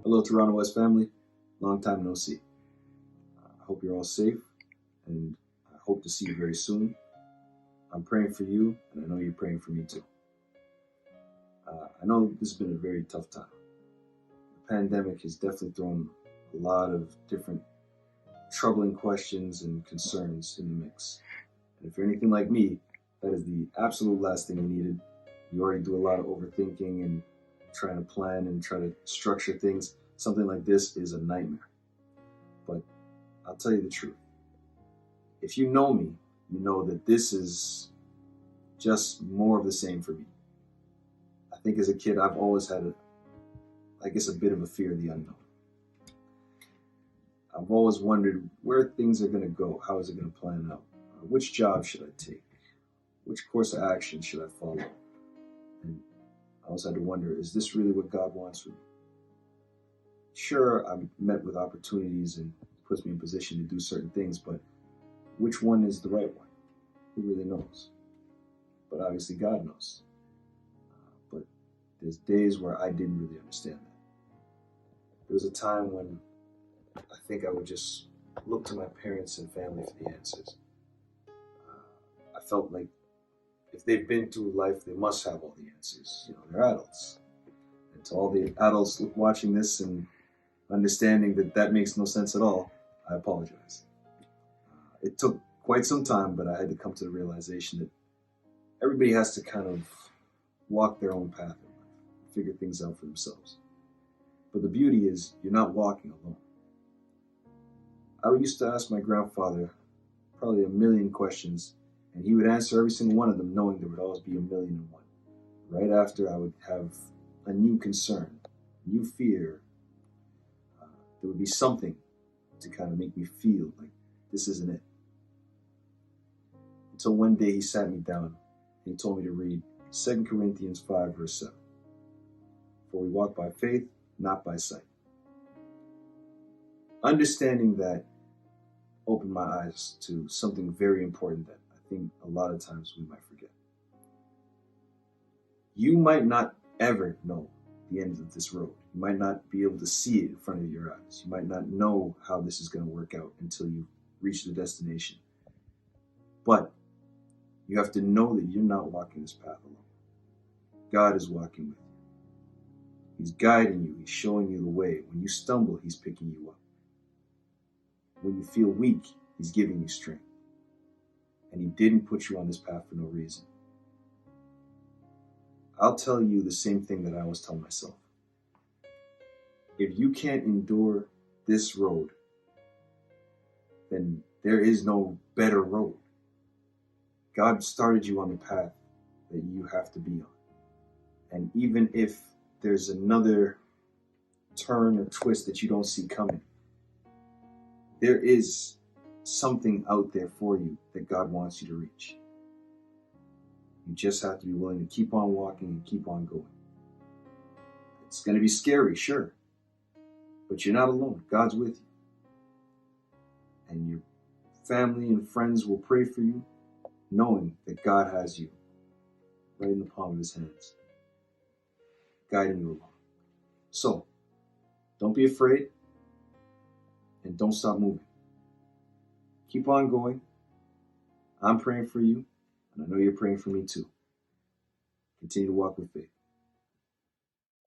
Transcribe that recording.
Hello, Toronto West family. Long time no see. I hope you're all safe, and I hope to see you very soon. I'm praying for you, and I know you're praying for me too. I know this has been a very tough time. The pandemic has definitely thrown a lot of different troubling questions and concerns in the mix. And if you're anything like me, that is the absolute last thing you needed. You already do a lot of overthinking and trying to plan and try to structure things. Something like this is a nightmare. But I'll tell you the truth. If you know me, you know that this is just more of the same for me. I think as a kid, I've always had, a bit of a fear of the unknown. I've always wondered where things are going to go. How is it going to plan out? Which job should I take? Which course of action should I follow? And I always had to wonder, is this really what God wants for me? Sure, I'm met with opportunities and puts me in position to do certain things, but which one is the right one? Who really knows? But obviously God knows. But there's days where I didn't really understand that. There was a time when I think I would just look to my parents and family for the answers. I felt like if they've been through life, they must have all the answers. They're adults. And to all the adults watching this and understanding that that makes no sense at all, I apologize. It took quite some time, but I had to come to the realization that everybody has to kind of walk their own path in life, figure things out for themselves. But the beauty is you're not walking alone. I used to ask my grandfather probably a million questions, and he would answer every single one of them knowing there would always be a million and one. Right after, I would have a new concern, a new fear. There would be something to kind of make me feel like this isn't it. Until one day he sat me down and he told me to read 2 Corinthians 5, verse 7. For we walk by faith, not by sight. Understanding that opened my eyes to something very important that I think a lot of times we might forget. You might not ever know the end of this road. You might not be able to see it in front of your eyes. You might not know how this is going to work out until you reach the destination. But you have to know that you're not walking this path alone. God is walking with you. He's guiding you. He's showing you the way. When you stumble, He's picking you up. When you feel weak, He's giving you strength. And He didn't put you on this path for no reason. I'll tell you the same thing that I always tell myself. If you can't endure this road, then there is no better road. God started you on the path that you have to be on. And even if there's another turn or twist that you don't see coming, there is something out there for you that God wants you to reach. You just have to be willing to keep on walking and keep on going. It's going to be scary, sure, but you're not alone. God's with you. And your family and friends will pray for you, knowing that God has you right in the palm of His hands, guiding you along. So, don't be afraid and don't stop moving. Keep on going. I'm praying for you, and I know you're praying for me too. Continue to walk with faith.